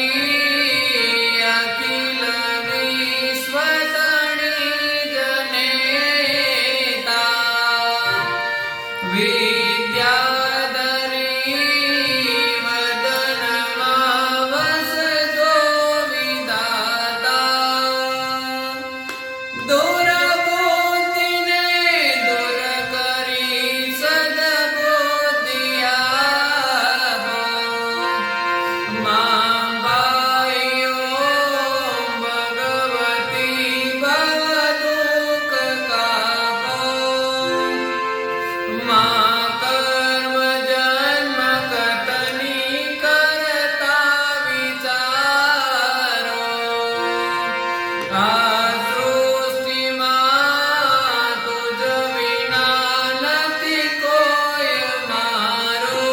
વિશ્વંભરી અખિલ વિશ્વતણી જનેતા વિદ્યાધરી વદનમાં વસજો વિધાતા દુર્બુદ્ધિને દૂર કરી સદબુદ્ધિ આપો મા ભાઈઓ ભગવતી ભવદુઃખ કાપો મા કર્મ જન્મ કતની કરતા વિચારો આ સૃષ્ટિમાં તુજ વિના નથી કોઈ મારો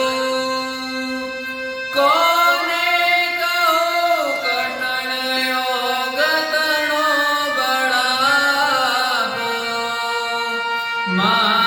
કોને કહું કટણ યોગ તણો બળાવો મા